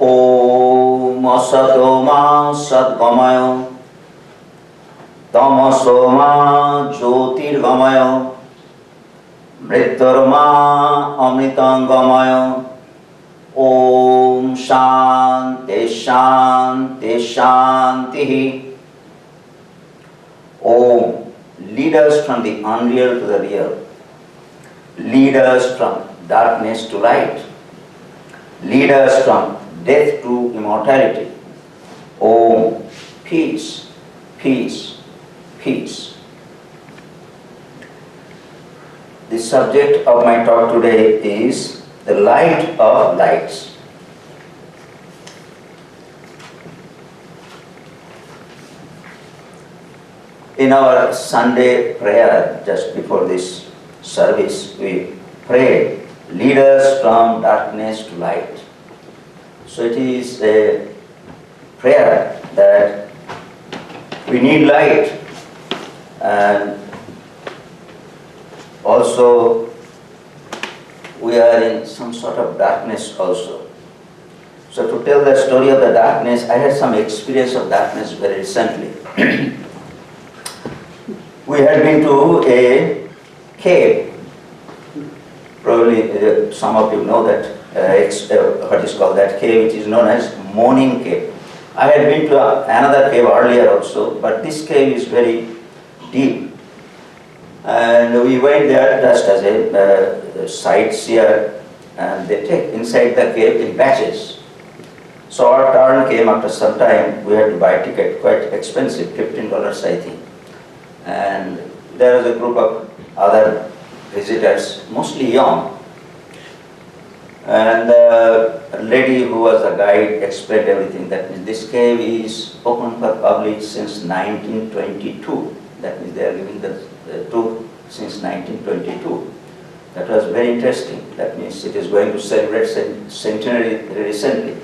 Om Asato Ma Satgamaya Tamaso Ma Jyotirgamaya Mrityurma Amritangamaya. Om Shanti Shanti Shanti. Om, lead us from the unreal to the real. Lead us from darkness to light. Lead us from death to immortality. Om, peace, peace, peace. The subject of my talk today is the light of lights. In our Sunday prayer, just before this service, we pray, lead us from darkness to light. So it is a prayer that we need light, and also we are in some sort of darkness also. So to tell the story of the darkness, I had some experience of darkness very recently. We had been to a cave. Probably some of you know that what is called that cave, which is known as Mourning Cave. I had been to another cave earlier also, but this cave is very deep. And we went there just as a sightseer, and they take inside the cave in batches. So our turn came after some time. We had to buy a ticket, quite expensive, $15 I think. And there was a group of other visitors, mostly young. And a lady who was a guide explained everything. That means this cave is open for public since 1922. That means they are giving the tour since 1922. That was very interesting. That means it is going to celebrate centenary recently.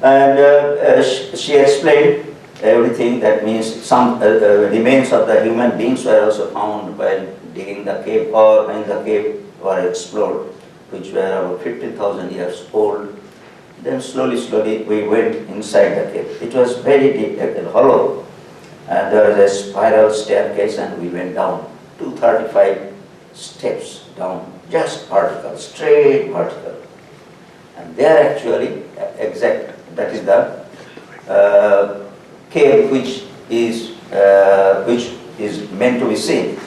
And she explained everything. That means some remains of the human beings were also found while digging the cave, or in the cave were explored, which were about 15,000 years old. Then slowly we went inside the cave. It was very deep, hollow, and there was a spiral staircase, and we went down 235 steps down, just vertical, straight vertical. And there actually, that is the cave which is meant to be seen.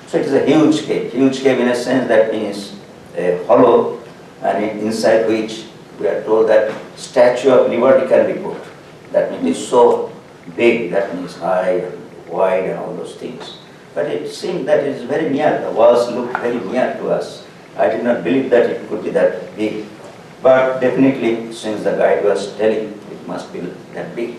So it is a huge cave in a sense. That means a hollow, and inside which we are told that Statue of Liberty can be put. That means it is so big, that means high and wide and all those things. But it seemed that it is very near. The walls looked very near to us. I did not believe that it could be that big. But definitely, since the guide was telling, it must be that big.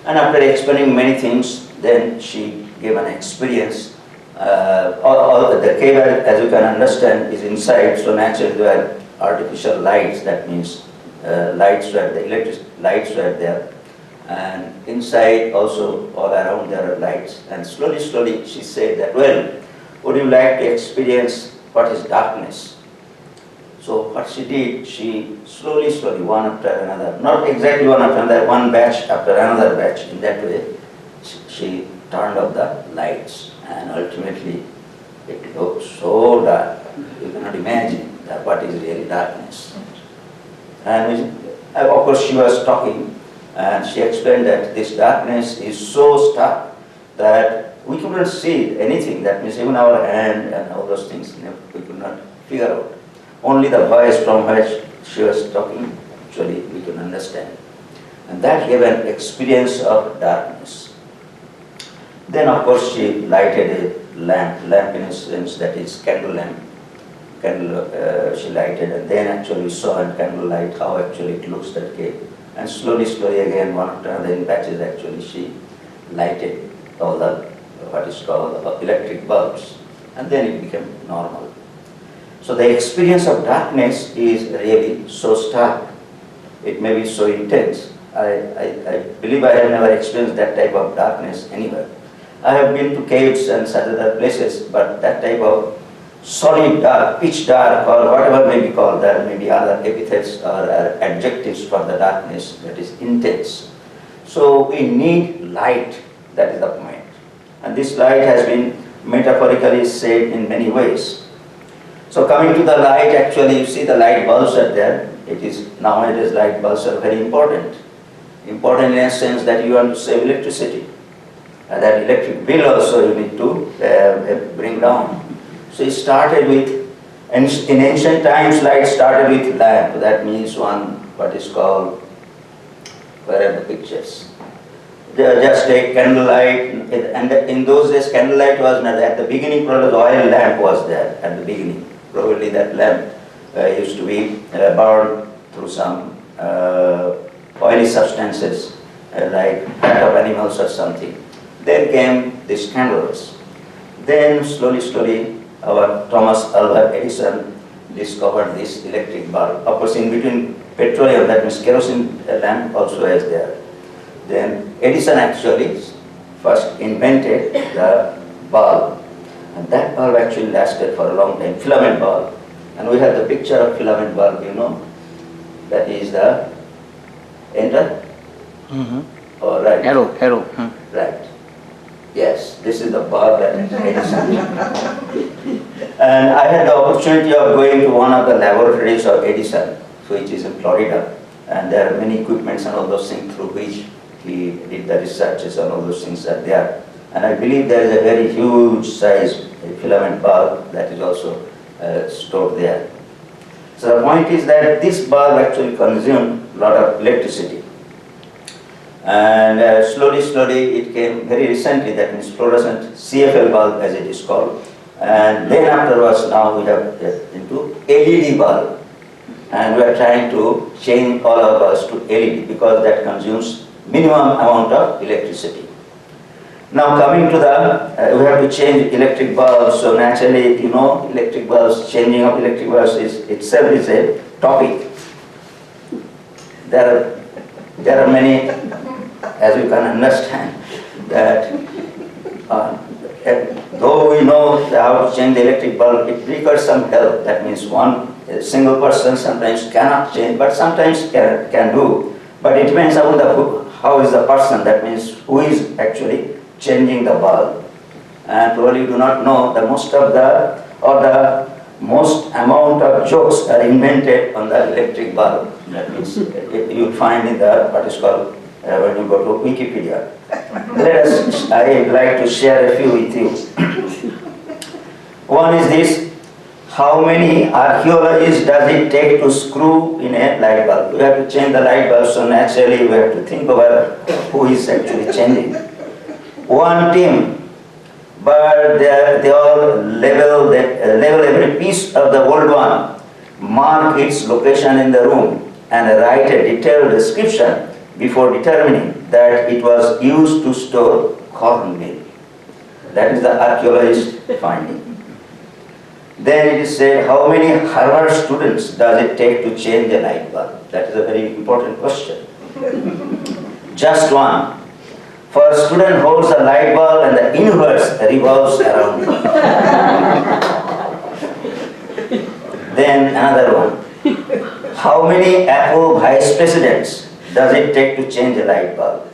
And after explaining many things, then she gave an experience. The cave, as you can understand, is inside, so naturally there are artificial lights. That means the electric lights were there. And inside also, all around there are lights. And slowly she said that, well, would you like to experience what is darkness? So what she did, she slowly, one after another, not exactly one after another, one batch after another batch, in that way, she turned off the lights. And ultimately, it looked so dark. You cannot imagine that what is really darkness. And of course she was talking, and she explained that this darkness is so stark that we couldn't see anything. That means even our hand and all those things, we could not figure out. Only the voice from which she was talking, actually we could understand. And that gave an experience of darkness. Then of course she lighted a lamp in a sense, that is candle lamp. She lighted, and then actually saw in candlelight how actually it looks, that cave. And slowly again, one after another in batches, actually she lighted all the, what is called, electric bulbs. And then it became normal. So the experience of darkness is really so stark. It may be so intense. I believe I have never experienced that type of darkness anywhere. I have been to caves and such other places, but that type of solid dark, pitch dark, or whatever may be called, there may be other epithets or adjectives for the darkness that is intense. So we need light, that is the point. And this light has been metaphorically said in many ways. So coming to the light, actually you see the light bulbs are there. It is, nowadays light bulbs are very important. Important in a sense that you want to save electricity. And that electric bill also you need to bring down. So it started with, in ancient times light started with lamp. That means one, what is called, where are the pictures? Just take candlelight, and in those days candlelight was not, at the beginning probably the oil lamp was there at the beginning. Probably that lamp used to be burned through some oily substances like fat of animals or something. Then came these candles. Then slowly our Thomas Alva Edison discovered this electric bulb. Of course in between petroleum, that means kerosene lamp also is there. Then Edison actually first invented the bulb. And that bulb actually lasted for a long time, filament bulb. And we have the picture of filament bulb, you know. That is the enter? Oh, right. Arrow. Right. Yes, this is the bulb that Edison. And I had the opportunity of going to one of the laboratories of Edison, which is in Florida. And there are many equipments and all those things through which he did the researches and all those things are there. And I believe there is a very huge size filament bulb that is also stored there. So the point is that this bulb actually consumed a lot of electricity. And slowly it came very recently, that means fluorescent CFL bulb as it is called. And then afterwards now we have into LED bulb. And we are trying to change all of us to LED because that consumes minimum amount of electricity. Now coming to the, we have to change electric bulbs, so naturally, you know, electric bulbs, changing of electric bulbs itself is a topic. There are many, as you can understand, that though we know how to change the electric bulb, it requires some help. That means a single person sometimes cannot change, but sometimes can do. But it depends on how is the person, that means who is actually changing the bulb. And probably you do not know the most amount of jokes are invented on the electric bulb. That means you find in the what is called when you go to Wikipedia. I would like to share a few with you. One is this: how many archaeologists does it take to screw in a light bulb? We have to change the light bulb, so naturally we have to think about who is actually changing. One team, but they all level every piece of the old one, mark its location in the room, and write a detailed description before determining that it was used to store cornmeal. That is the archaeologist finding. Then it is said, how many Harvard students does it take to change a light bulb? That is a very important question. Just one. For a student holds a light bulb and the universe revolves around him. Then another one. How many Apple vice presidents does it take to change a light bulb?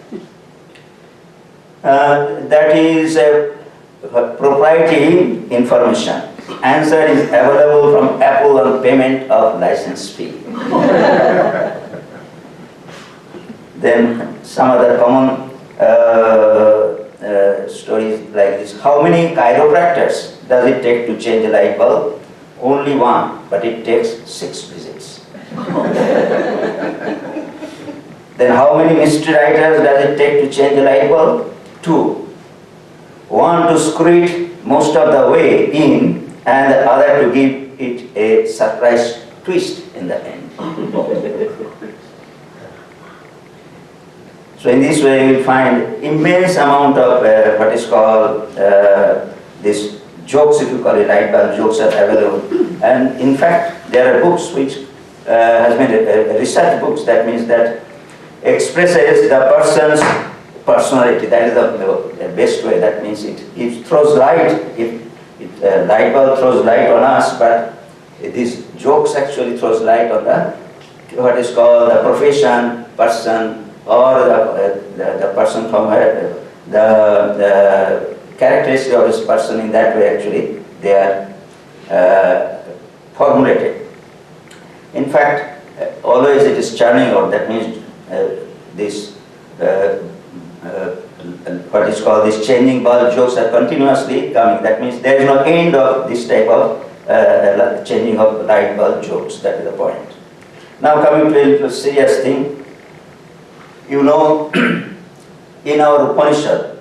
That is a proprietary information. Answer is available from Apple on payment of license fee. Then some other common stories like this. How many chiropractors does it take to change a light bulb? Only one, but it takes 6 visits. Then how many mystery writers does it take to change a light bulb? 2. One to screw it most of the way in, and the other to give it a surprise twist in the end. So in this way you will find immense amount of what is called this jokes, if you call it light bulb jokes, are available. And in fact there are books which has been research books, that means that expresses the person's personality. That is the best way. That means it throws light, it Light bulb throws light on us, but these jokes actually throws light on the what is called the profession, person, or the person from the characteristic of this person. In that way, actually, they are formulated. In fact, always it is churning out. That means this what is called these changing bulb jokes are continuously coming. That means there is no end of this type of changing of light bulb jokes. That is the point. Now coming to a serious thing, you know, in our Upanishad,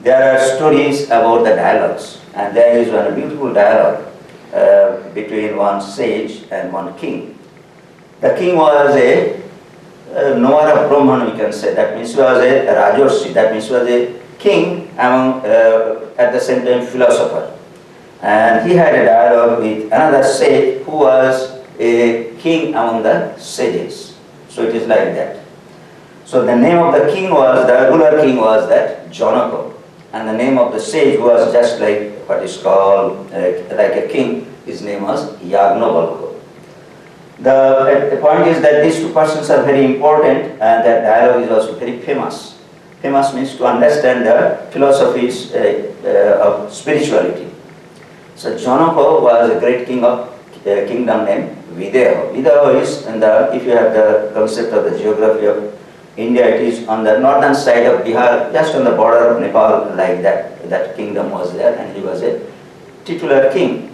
there are stories about the dialogues, and there is one beautiful dialogue between one sage and one king. The king was a knower of Brahman, we can say. That means he was a Rajarshi, that means he was a king among, at the same time, philosopher. And he had a dialogue with another sage who was a king among the sages. So it is like that. So the name of the king was, the ruler king was that Janaka. And the name of the sage was just like what is called like a king, his name was Yagnavalkya. The point is that these two persons are very important, and that dialogue is also very famous. Famous means to understand the philosophies of spirituality. So Janaka was a great king of a kingdom named Videha. Videha is, if you have the concept of the geography of India, it is on the northern side of Bihar, just on the border of Nepal, like that. That kingdom was there, and he was a titular king.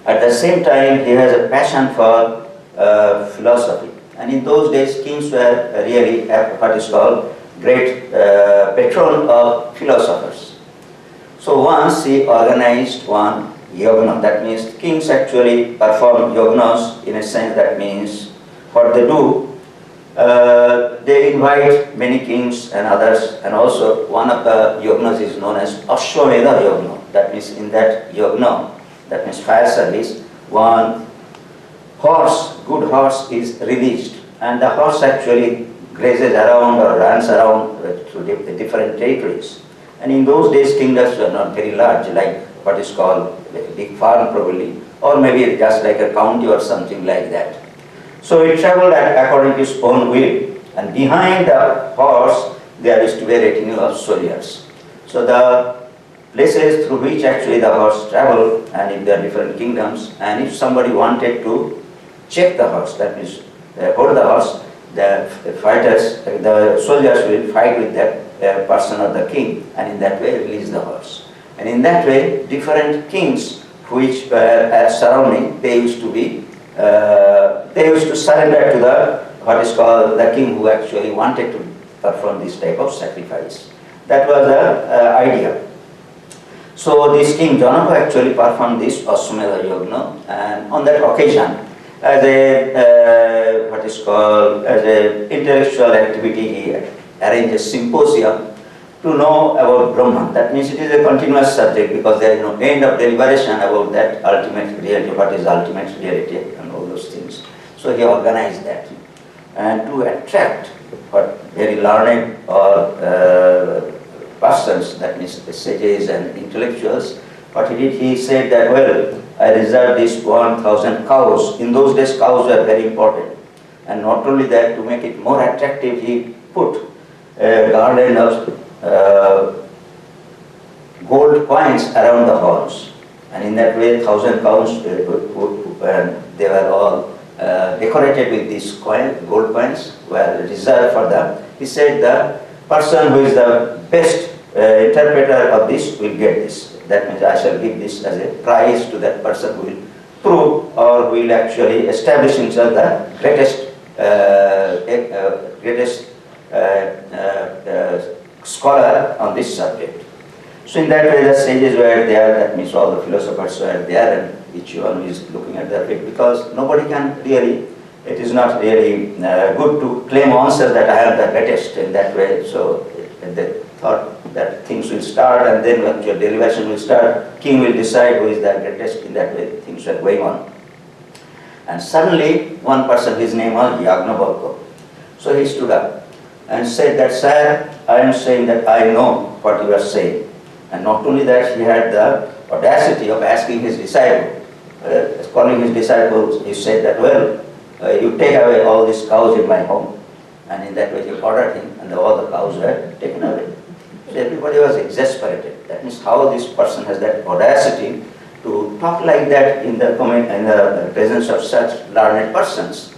At the same time, he has a passion for philosophy. And in those days, kings were really what is called great patron of philosophers. So once he organized one yagna. That means kings actually perform yagnas. In a sense, that means what they do, they invite many kings and others, and also one of the yagnas is known as Ashwamedha yagna. That means in that yagna, that means fire service, one horse, good horse is released, and the horse actually grazes around or runs around to different territories. And in those days, kingdoms were not very large, like what is called like a big farm probably, or maybe just like a county or something like that. So it traveled according to its own will, and behind the horse there is to be a retinue of soldiers. So the places through which actually the horse traveled, and if there are different kingdoms, and if somebody wanted to check the horse, that means hold the horse, the fighters, the soldiers will fight with that person or the king, and in that way release the horse. And in that way, different kings which were surrounding, they used to surrender to the what is called the king who actually wanted to perform this type of sacrifice. That was the idea. So this king Janaka actually performed this Ashwamedha yagna, and on that occasion, as a what is called as a intellectual activity, he arranged a symposium to know about Brahman. That means it is a continuous subject, because there is no end of deliberation about that ultimate reality, what is ultimate reality, and all those things. So he organized that, and to attract what very learned or persons, that means the sages and intellectuals, what he did, he said that, well, I reserve these 1,000 cows. In those days, cows were very important. And not only that, to make it more attractive, he put a garland of gold coins around the horns. And in that way, 1,000 cows, and they were all decorated with these gold coins, were reserved for them. He said the person who is the best interpreter of this will get this. That means I shall give this as a prize to that person who will prove or who will actually establish himself the greatest scholar on this subject. So in that way, the sages were there, that means all the philosophers were there, and each one is looking at their feet, because nobody can really, it is not really good to claim answer that I am the greatest in that way. So they thought that things will start, and then when your deliberation will start, king will decide who is the greatest. In that way, things were going on. And suddenly, one person, his name was Yagnavalkya. So he stood up and said that, sir, I am saying that I know what you are saying. And not only that, he had the audacity of asking his disciple, calling his disciples, he said that, well, you take away all these cows in my home. And in that way he ordered him, and all the cows were taken away. So everybody was exasperated. That means how this person has that audacity to talk like that in the presence of such learned persons.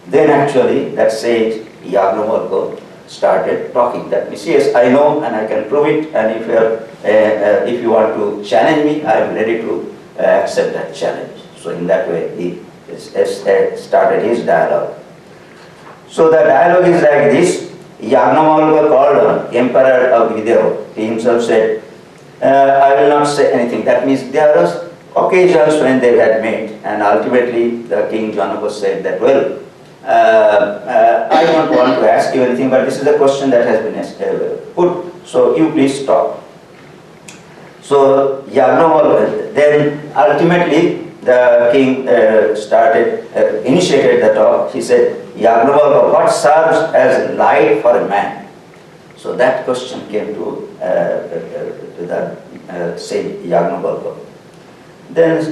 Then actually that sage Yagnavalkya started talking. That means, yes, I know and I can prove it, and if you want to challenge me, I am ready to accept that challenge. So in that way he started his dialogue. So the dialogue is like this. Yagnavalkya called on Emperor of Vidya. He himself said, I will not say anything. That means there are occasions when they had met, and ultimately the King Janaka said that, well, I don't want to ask you anything, but this is a question that has been put, so you please stop. So Yagnavalkya, then ultimately the king initiated the talk. He said, Yagnavalkya, what serves as light for a man? So that question came to the sage Yagnavalkya. Then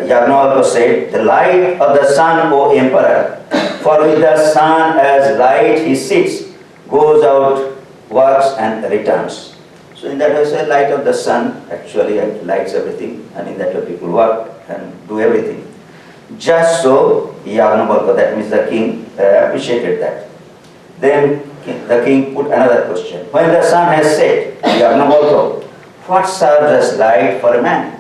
Yagnavalkya said, the light of the sun, O emperor, for with the sun as light he sits, goes out, works and returns. So in that way, the light of the sun actually lights everything, and in that way people work and do everything. Just so Yagnavalkya, that means the king, appreciated that. Then the king put another question. When the sun has set, Yagnavalkya, what serves as light for a man?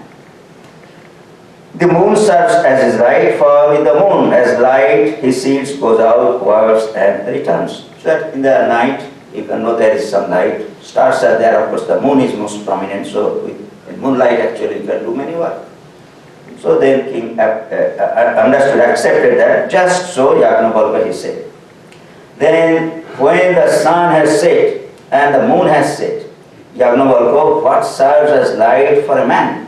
The moon serves as his light, for with the moon as light he sees, goes out, works and returns. So that in the night you can know there is some light. Stars are there, of course the moon is most prominent, so in moonlight actually you can do many work. So then king understood, accepted that. Just so Yagnavalkya, he said. Then when the sun has set and the moon has set, Yagnavalkya, what serves as light for a man?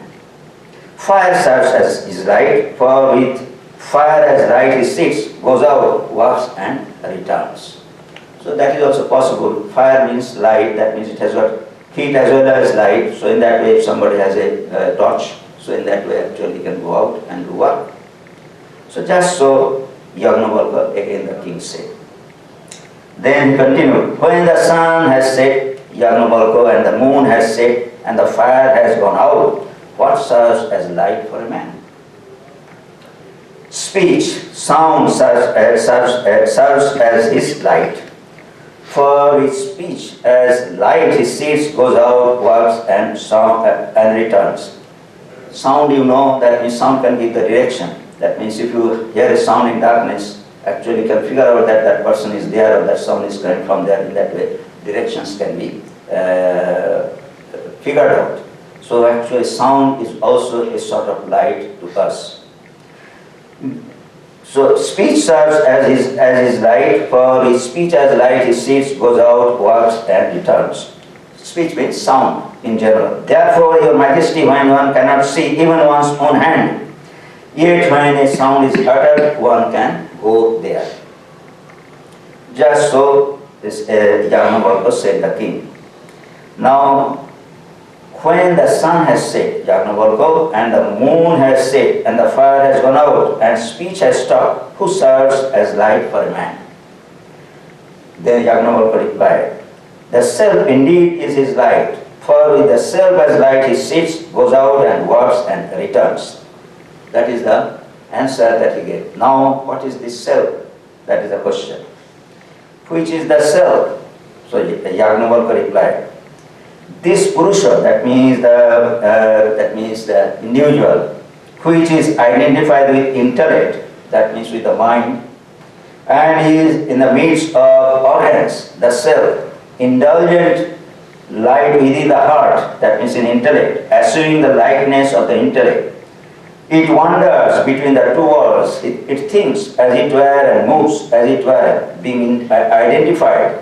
Fire serves as his light, for with fire as light he sits, goes out, works and returns. So that is also possible. Fire means light, that means it has got heat as well as light. So in that way, if somebody has a torch, so in that way actually he can go out and do work. So just so Yagnavalkya, again the king said. Then he continued, when the sun has set, Yagnavalkya, and the moon has set, and the fire has gone out, what serves as light for a man? Speech, sound serves as his light. For with speech as light he sits, goes out, works and returns. Sound, you know, that means sound can give the direction. That means if you hear a sound in darkness, actually you can figure out that that person is there or that sound is coming from there. In that way, directions can be figured out. So actually sound is also a sort of light to us. So speech serves as his light, for his speech as light he sits, goes out, works and returns. Speech means sound in general. Therefore, your majesty, when one cannot see even one's own hand, yet when a sound is uttered, one can go there. Just so this Yagnavalkya said the king. Now, when the sun has set, Yagnavalkya, and the moon has set, and the fire has gone out, and speech has stopped, who serves as light for a man? Then Yagnavalkya replied, the self indeed is his light, for with the self as light he sits, goes out and works and returns. That is the answer that he gave. Now, what is this self? That is the question. Which is the self? So Yagnavalkya replied, this Purusha, that means the individual, which is identified with intellect, that means with the mind, and he is in the midst of organs, the self, indulgent light within the heart, that means in intellect, assuming the likeness of the intellect. It wanders between the two worlds, it thinks as it were and moves as it were, being identified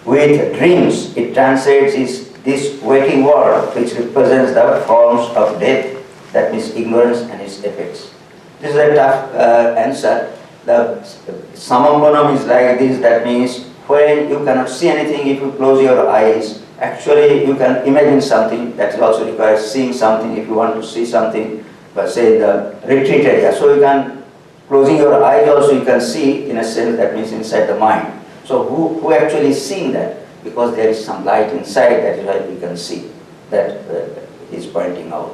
with dreams. It transcends this waking world, which represents the forms of death, that means ignorance and its effects. This is a tough answer. The samambanam is like this, that means when you cannot see anything, if you close your eyes, Actually, you can imagine something that also requires seeing something. If you want to see something, but say the retreat area, so you can, closing your eyes also you can see, in a sense, that means inside the mind. So who actually is seeing that? Because there is some light inside, that is why we can see. That is pointing out.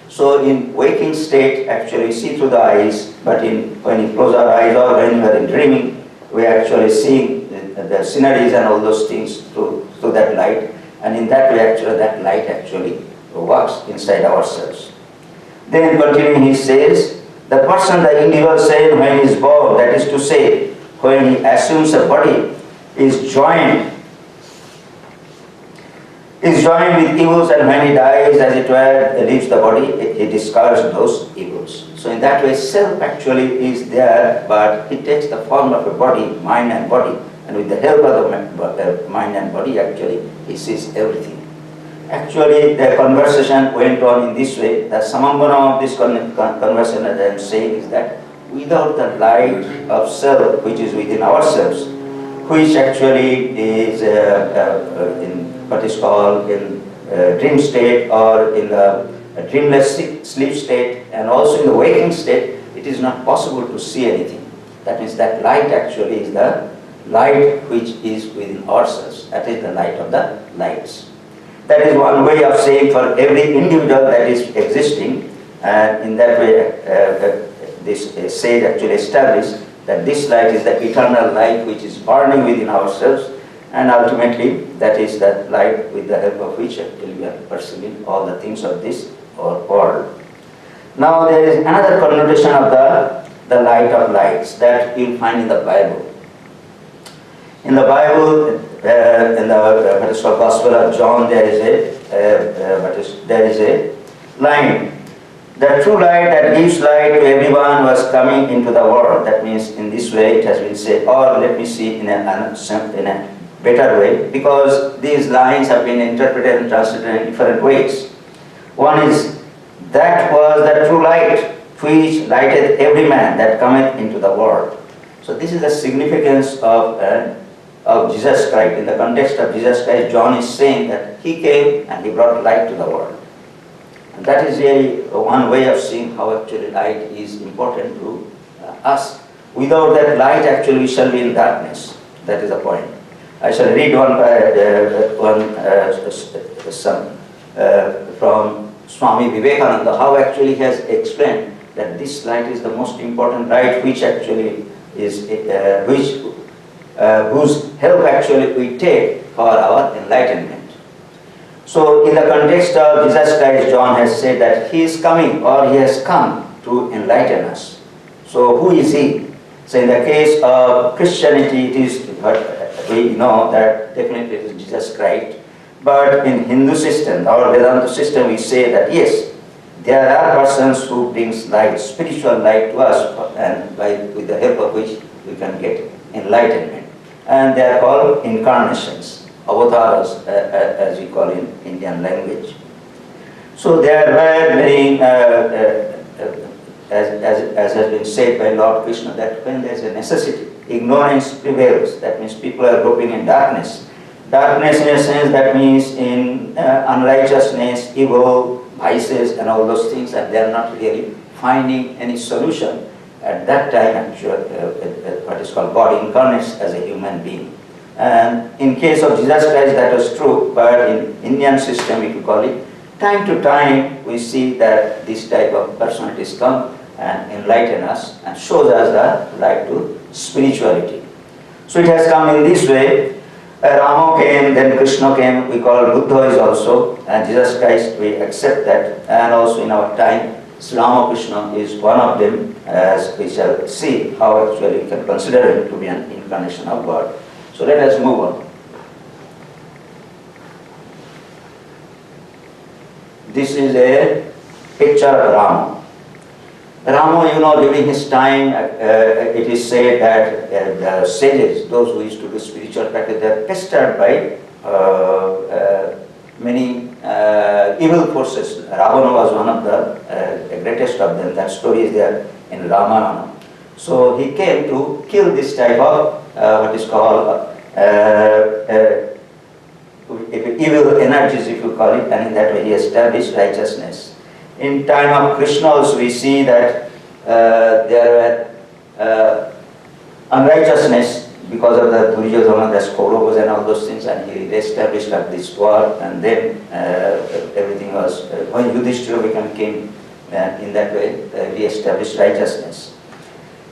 So in waking state, actually we see through the eyes, but when we close our eyes or when we are in dreaming, we are actually seeing the sceneries and all those things through that light. And in that way, actually, that light actually works inside ourselves. Then continuing, he says, the person, the individual saying when he is born, that is to say, when he assumes a body, is joined with evils, and when he dies, as it were, leaves the body, he discards those evils. So in that way, self actually is there, but it takes the form of a body, mind and body, and with the help of the mind and body, actually, he sees everything. Actually, the conversation went on in this way. The samambana of this conversation, as I am saying, is that without the light of self, which is within ourselves, which actually is in what is called in dream state or in the dreamless sleep state, and also in the waking state, it is not possible to see anything. That means that light actually is the light which is within ourselves. That is the light of the lights. That is one way of saying for every individual that is existing, and in that way this sage actually established that this light is the eternal light which is burning within ourselves, and ultimately that is the light with the help of which actually we are perceiving all the things of this world. Now there is another connotation of the light of lights that you will find in the Bible. In the Bible, in the what is called Gospel of John, there is a line. The true light that gives light to everyone was coming into the world. That means in this way it has been said, or let me see in a better way, because these lines have been interpreted and translated in different ways. One is, that was the true light which lighted every man that cometh into the world. So this is the significance of Jesus Christ. In the context of Jesus Christ, John is saying that he came and he brought light to the world. And that is really one way of seeing how actually light is important to us. Without that light, actually we shall be in darkness. That is the point. I shall read from Swami Vivekananda, how actually he has explained that this light is the most important light, which actually is whose help actually we take for our enlightenment. So in the context of Jesus Christ, John has said that he is coming, or he has come to enlighten us. So who is he? So in the case of Christianity, it is, we know that definitely it is Jesus Christ. But in Hindu system, our Vedanta system, we say that yes, there are persons who brings light, spiritual light to us, and with the help of which we can get enlightenment. And they are called incarnations, avatars, as we call in Indian language. So there were many, as has been said by Lord Krishna, that when there is a necessity, ignorance prevails. That means people are groping in darkness. Darkness in a sense, that means in unrighteousness, evil, vices and all those things, and they are not really finding any solution. At that time, actually, what is called God incarnates as a human being. And in case of Jesus Christ, that was true, but in Indian system, if you call it, time to time, we see that this type of personalities come and enlighten us and shows us the light to spirituality. So it has come in this way. Rama came, then Krishna came, we call Buddha is also, and Jesus Christ, we accept that. And also in our time, Rama Krishna is one of them, as we shall see how actually we can consider him to be an incarnation of God. So let us move on. This is a picture of Rama. Rama, you know, during his time, it is said that the sages, those who used to do spiritual practice, they are pestered by many evil forces. Ravana was one of the greatest of them. That story is there in Ramayana. So he came to kill this type of what is called evil energies, if you call it, and in that way he established righteousness. In time of Krishna also we see that there were unrighteousness because of the Duryodhana, the Kauravas and all those things, and he established up this war, and then everything was, when Yudhishthira became king, in that way he established righteousness.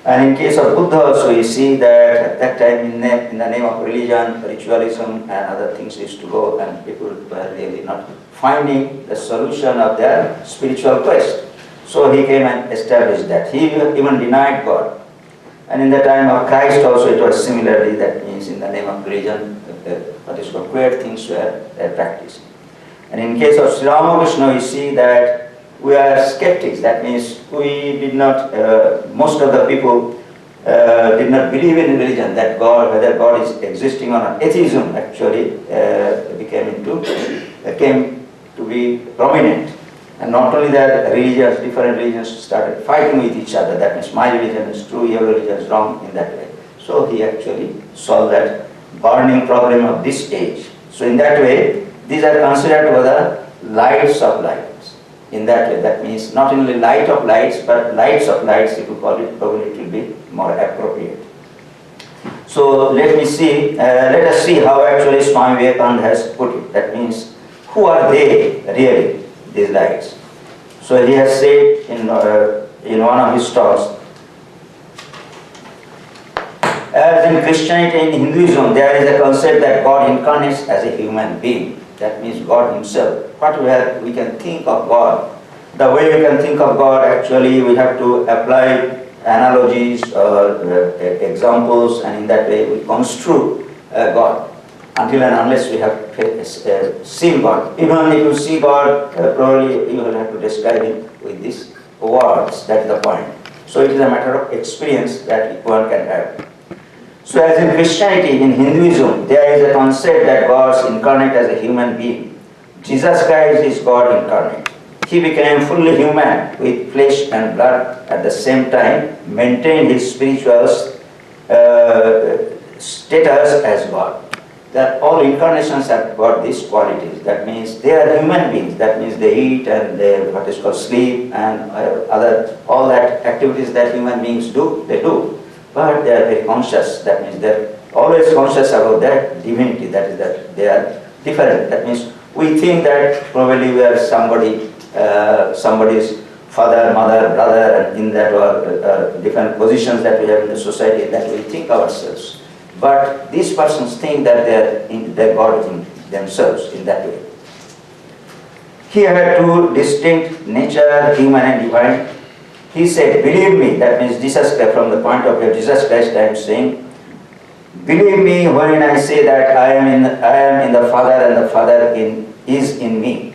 And in case of Buddha also we see that at that time in the name of religion, ritualism and other things used to go, and people were really not finding the solution of their spiritual quest. So he came and established that. He even denied God. And in the time of Christ also it was similarly, that means in the name of religion, what is called weird things were practiced. And in case of Sri Ramakrishna we see that we are skeptics, that means we did not, most of the people did not believe in religion, that God, whether God is existing or not. Atheism actually came to be prominent. And not only that, religions, different religions started fighting with each other. That means my religion is true, your religion is wrong, in that way. So he actually solved that burning problem of this age. So in that way, these are considered the lights of lights. In that way, that means not only light of lights, but lights of lights, if you call it, probably it will be more appropriate. So let us see how actually Swami Vivekananda has put it. That means, who are they really, these lights? So he has said in one of his talks, as in Christianity and Hinduism, there is a concept that God incarnates as a human being. That means God himself. What we can think of God, the way we can think of God, actually we have to apply analogies or examples, and in that way we construe God. Until and unless we have seen God. Even if you see God, probably you will have to describe him with these words, that is the point. So it is a matter of experience that one can have. So as in Christianity, in Hinduism, there is a concept that God is incarnate as a human being. Jesus Christ is God incarnate. He became fully human with flesh and blood at the same time, maintained his spiritual status as God. That all incarnations have got these qualities. That means they are human beings. That means they eat and they what is called sleep and all that activities that human beings do, they do. But they are very conscious. That means they are always conscious about their divinity. That is that they are different. That means we think that probably we are somebody's father, mother, brother, and in that or different positions that we have in the society, that we think ourselves. But these persons think that they are God in themselves in that way. He had two distinct nature, human and divine. He said, believe me, that means Jesus, from the point of view of Jesus Christ, I am saying, believe me when I say that I am in the Father and the Father is in me.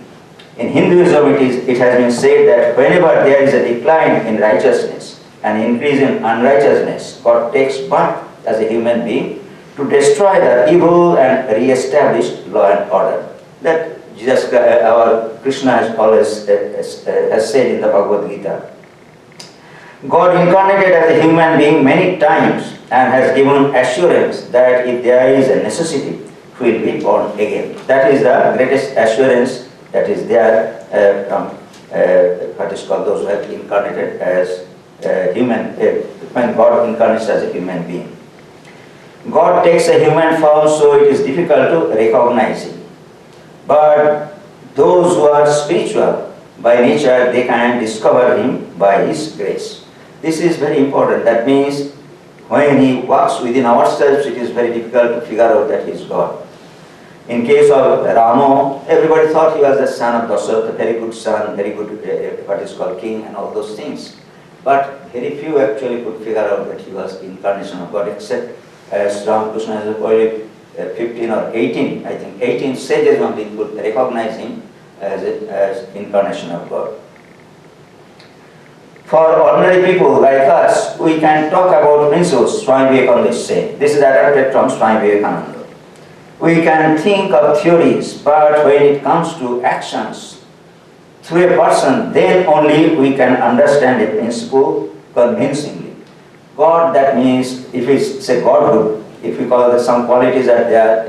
In Hinduism it has been said that whenever there is a decline in righteousness and increase in unrighteousness, God takes birth as a human being to destroy the evil and re-establish law and order. That Jesus, our Krishna has always has said in the Bhagavad Gita. God incarnated as a human being many times and has given assurance that if there is a necessity, he will be born again. That is the greatest assurance that is there from what is called those who have incarnated as human, when God incarnates as a human being. God takes a human form, so it is difficult to recognize him. But those who are spiritual by nature, they can discover him by his grace. This is very important. That means when he walks within ourselves, it is very difficult to figure out that he is God. In case of Rama, everybody thought he was the son of Dasharatha, a very good son, very good what is called king and all those things. But very few actually could figure out that he was incarnation of God, except as Ramakrishna has probably 15 or 18, I think 18 sages only could recognize him as incarnation of God. For ordinary people like us, we can talk about principles, Swami Vivekananda is saying. This is adapted from Swami Vivekananda. We can think of theories, but when it comes to actions, through a person, then only we can understand a principle convincingly. God, that means, if we say Godhood, if we call some qualities are there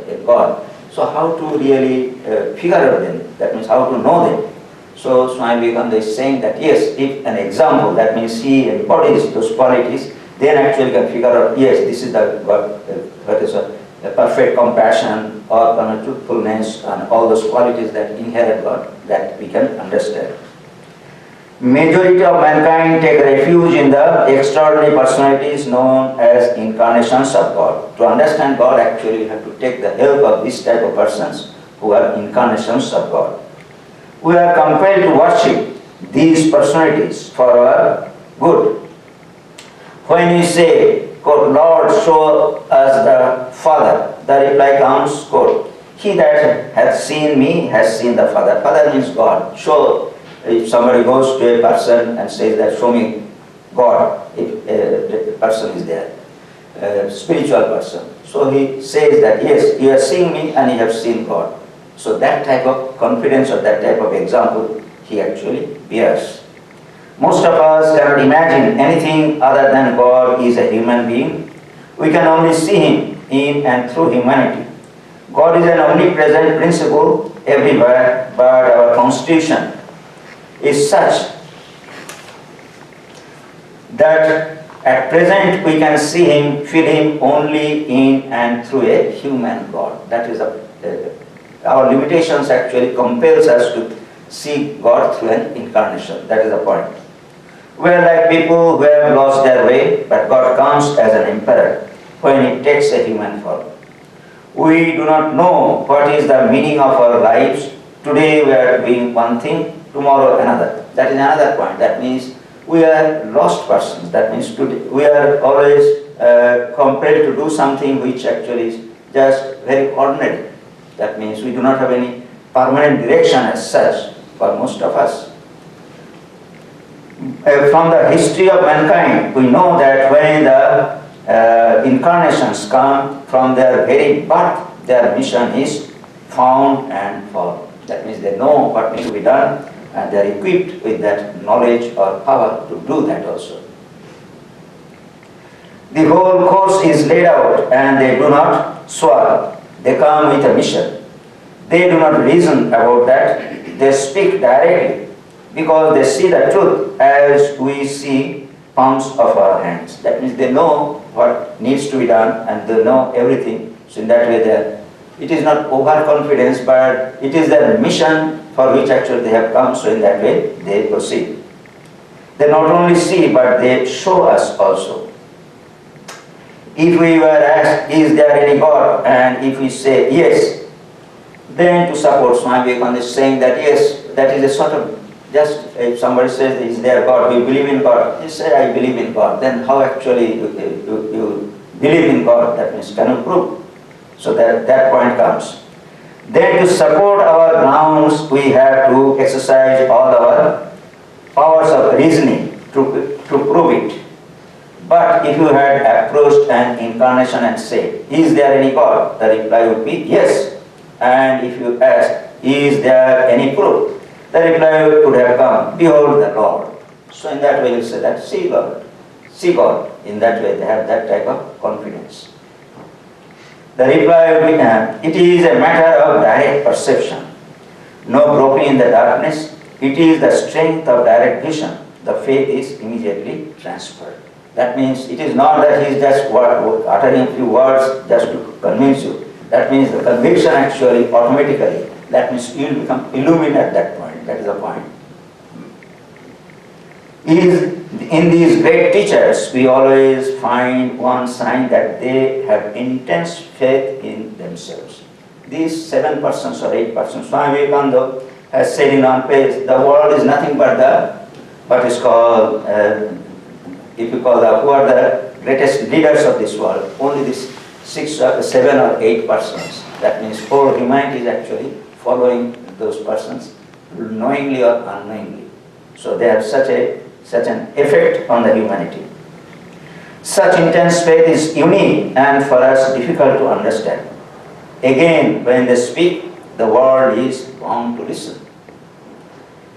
in God, So how to really figure out them? That means how to know them. So Swami Vivekananda is saying that yes, if an example, that means he embodies those qualities, then actually can figure out, yes, this is the God, what is a perfect compassion or truthfulness and all those qualities that inherit God, that we can understand. Majority of mankind take refuge in the extraordinary personalities known as incarnations of God. To understand God, actually you have to take the help of this type of persons who are incarnations of God. We are compelled to worship these personalities for our good. When we say, quote, Lord, show us the Father, the reply comes, quote, he that hath seen me has seen the Father. Father means God. Show. If somebody goes to a person and says that, show me God, if a person is there, a spiritual person. So he says that, yes, you have seen me and you have seen God. So that type of confidence or that type of example he actually bears. Most of us cannot imagine anything other than God is a human being. We can only see Him in and through humanity. God is an omnipresent principle everywhere, but our constitution is such that at present we can see Him, feel Him only in and through a human God. That is our limitations actually compels us to see God through an incarnation. That is the point. We are like people who have lost their way, but God comes as an emperor when He takes a human form. We do not know what is the meaning of our lives. Today we are doing one thing, tomorrow another. That is another point. That means we are lost persons. That means today we are always compelled to do something which actually is just very ordinary. That means we do not have any permanent direction as such for most of us. From the history of mankind, we know that when the incarnations come, from their very birth, their mission is found and followed. That means they know what needs to be done and they are equipped with that knowledge or power to do that also. The whole course is laid out and they do not swerve. They come with a mission. They do not reason about that. They speak directly because they see the truth as we see palms of our hands. That means they know what needs to be done and they know everything. So in that way it is not overconfidence, but it is their mission for which actually they have come. So in that way they proceed. They not only see but they show us also. If we were asked, is there any God? And if we say yes, then to support Swami Vivekananda is saying that yes, that is a sort of, just if somebody says, is there God, we believe in God, you say, I believe in God, then how actually you believe in God? That means cannot prove. So that point comes. Then to support our grounds, we have to exercise all our powers of reasoning to prove it. But if you had approached an incarnation and said, is there any God? The reply would be yes. And if you ask, is there any proof? The reply would have come, behold the Lord. So in that way you say that, see Lord, see God. In that way they have that type of confidence. The reply would be, it is a matter of direct perception. No groping in the darkness. It is the strength of direct vision. The faith is immediately transferred. That means it is not that he is just uttering a few words just to convince you. That means the conviction actually automatically. That means you will become illumined at that point. That is the point. In these great teachers, we always find one sign that they have intense faith in themselves. These 7 persons or 8 persons, Swami Vivekananda has said in one place, the world is nothing but what is called, if you call who are the greatest leaders of this world, only these 7 or 8 persons. That means whole humanity is actually following those persons, knowingly or unknowingly. So they have such an effect on the humanity. Such intense faith is unique and for us difficult to understand. Again, when they speak, the world is bound to listen.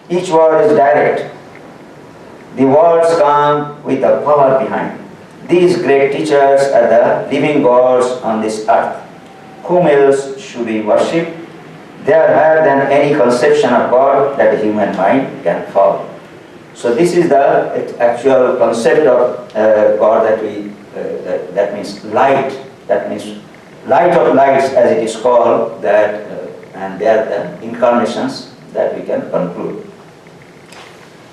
Each word is direct. The words come with a power behind. These great teachers are the living gods on this earth. whom else should we worship? They are higher than any conception of God that a human mind can form. So this is the actual concept of God that means light, that means light of lights as it is called, that and they are the incarnations that we can conclude.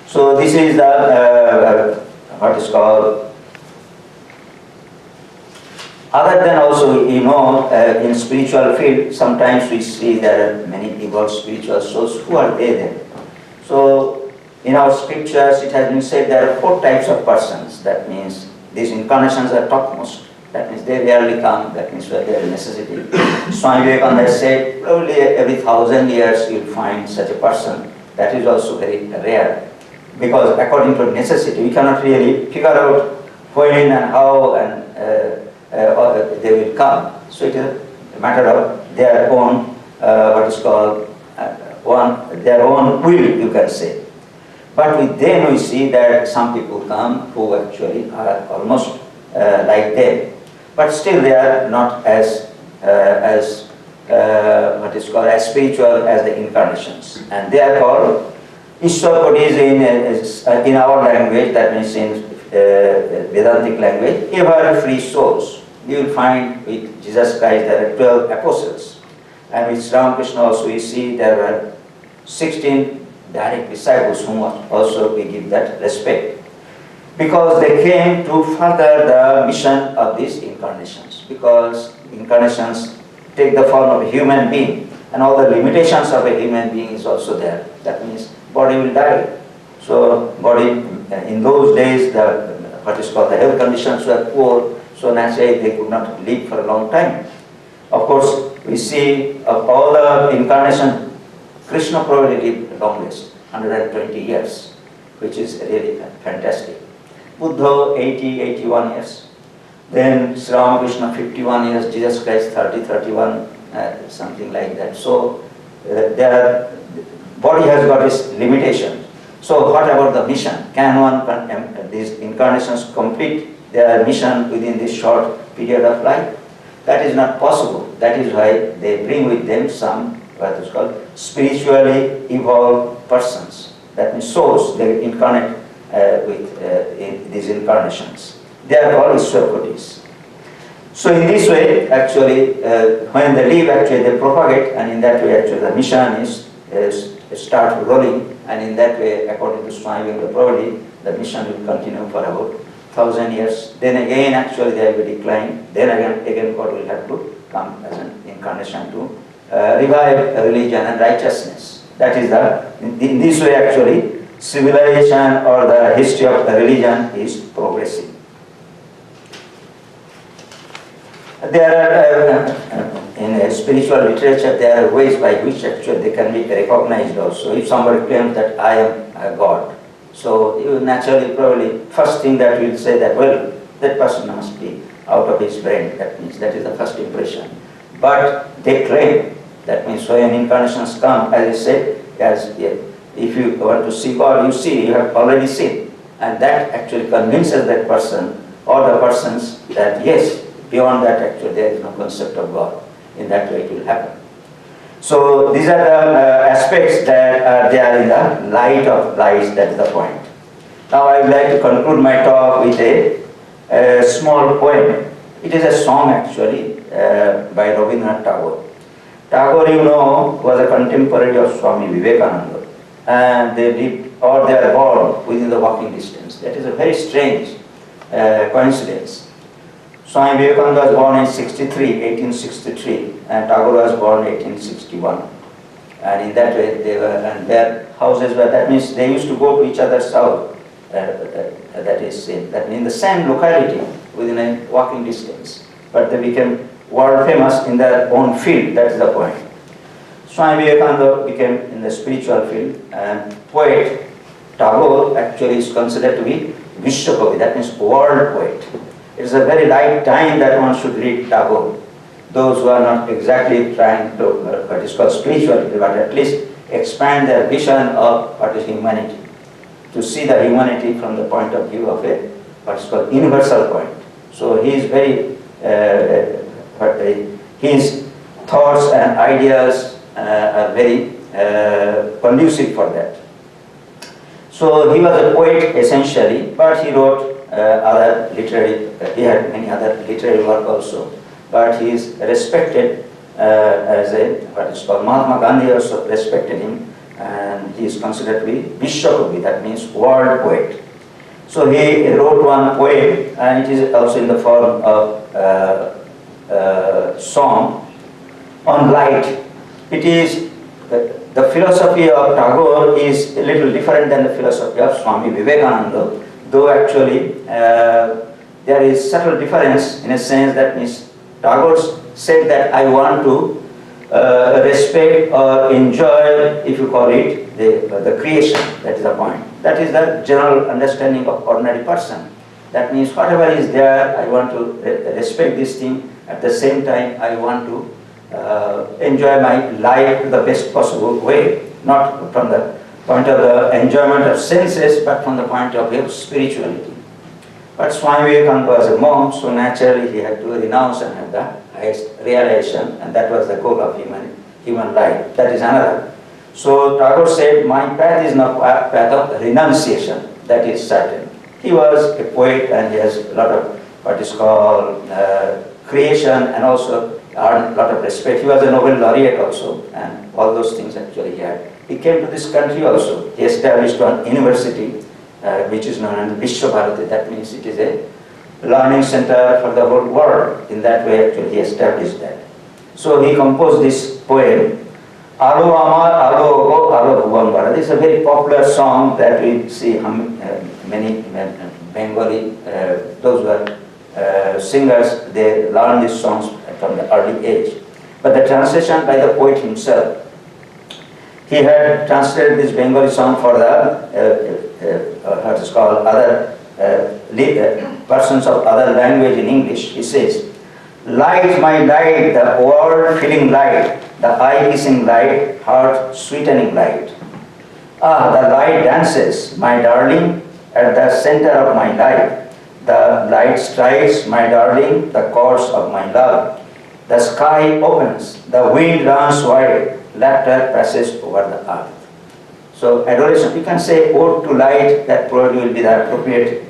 So this is the what is called. Other than also, in spiritual field, sometimes we see there are many evolved spiritual souls. Who are they then? So in our scriptures it has been said there are 4 types of persons. That means these incarnations are topmost. That means they rarely come. That means they are a necessity. Swami Prapannananda said probably every 1,000 years you'll find such a person. That is also very rare, because according to necessity we cannot really figure out when and how and they will come. So it is a matter of their own, what is called, their own will, you can say. But with them we see that some people come who actually are almost like them. But still they are not as what is called as spiritual as the incarnations. And they are called Ishwar-Kodis in our language, that means in Vedantic language, ever free souls. You will find with Jesus Christ there are 12 apostles, and with Ramakrishna also we see there were 16 direct disciples whom also we give that respect, because they came to further the mission of these incarnations, because incarnations take the form of a human being and all the limitations of a human being is also there. That means body will die. So body, in those days the what is called the health conditions were poor, so naturally they could not live for a long time. Of course, we see of all the incarnations, Krishna probably lived longest, 120 years, which is really fantastic. Buddha 80, 81 years. Then Sri Ramakrishna 51 years, Jesus Christ 30, 31, something like that. So their body has got its limitations. So what about the mission? Can these incarnations complete their mission within this short period of life? That is not possible. That is why they bring with them some what is called spiritually evolved persons. That means souls. They incarnate in these incarnations. They are called Ishwar-Kodis. So in this way, actually, when they live, actually they propagate, and in that way, actually, the mission is start rolling, and in that way, according to Swami Prapannananda, the mission will continue for about 1,000 years. Then again, actually, there will be decline. Then again, God will have to come as an incarnation to revive religion and righteousness. That is in this way, actually, civilization or the history of the religion is progressing. There are, in spiritual literature, there are ways by which actually they can be recognized also. If somebody claims that I am a God, so you naturally probably first thing that will say that, well, that person must be out of his brain. That means that is the first impression. But they claim, that means when incarnations come, as I said, if you want to see God, you see, you have already seen. And that actually convinces that person or the persons that yes, beyond that actually there is no concept of God. In that way it will happen. So these are the aspects that are there in the light of lights, that is the point. Now I would like to conclude my talk with a small poem. It is a song actually by Rabindranath Tagore. Tagore, was a contemporary of Swami Vivekananda, and they lived or they are born within the walking distance. That is a very strange coincidence. Swami Vivekananda was born in 1863, and Tagore was born in 1861. And in that way, they were, and their houses were, that means they used to go to each other's house, that is in the same locality, within a walking distance. But they became world famous in their own field, that is the point. Swami Vivekananda became in the spiritual field, and poet Tagore actually is considered to be Vishwakavi, that means world poet. It is a very light time that one should read Tagore. Those who are not exactly trying to what is called spirituality, but at least expand their vision of what is humanity, to see the humanity from the point of view of a what is called universal point. So he is very, his thoughts and ideas are very conducive for that. So he was a poet essentially, but he wrote other literary, he had many other literary work also, but he is respected as a, what is called, Mahatma Gandhi also respected him, and he is considered to be Vishwakavi, that means world poet. So he wrote one poem, and it is also in the form of song on light. It is the philosophy of Tagore is a little different than the philosophy of Swami Vivekananda, though actually there is subtle difference in a sense that means Tagore said that I want to respect or enjoy, if you call it, the creation. That is the point. That is the general understanding of ordinary person. That means whatever is there, I want to respect this thing. At the same time, I want to enjoy my life the best possible way, not from the point of the enjoyment of senses, but from the point of view of spirituality. But Swami Vivekananda was a monk, so naturally he had to renounce and have the highest realization, and that was the goal of human life. That is another. So Tagore said, my path is not a path of renunciation, that is certain. He was a poet and he has a lot of what is called creation and also earned a lot of respect. He was a Nobel laureate also, and all those things actually he had. He came to this country also. He established one university which is known as Vishwabharati. That means it is a learning center for the whole world. In that way actually he established that. So he composed this poem, Alo Amar Alo Go Alo Bhuvan. This is a very popular song that we see many Bengali, those were singers, they learned these songs from the early age. But the translation by the poet himself, he had translated this Bengali song for the what is called other persons of other language in English. He says, light my light, the world feeling light, the eye kissing light, heart sweetening light. Ah, the light dances, my darling, at the center of my life. The light strikes, my darling, the chords of my love. The sky opens, the wind runs wide, laughter passes over the earth. So adoration, you can say ode to light, that probably will be the appropriate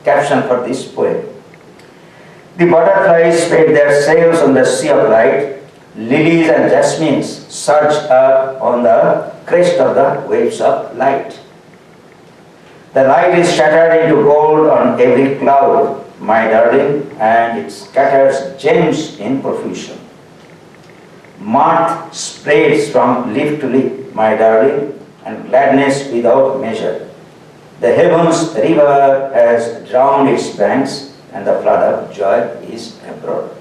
caption for this poem. The butterflies spread their sails on the sea of light. Lilies and jasmines surge up on the crest of the waves of light. The light is shattered into gold on every cloud, my darling, and it scatters gems in profusion. Mirth spreads from leaf to leaf, my darling, and gladness without measure. The heavens river has drowned its banks, and the flood of joy is abroad.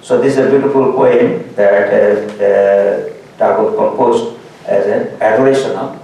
So this is a beautiful poem that Tagore composed as an adoration of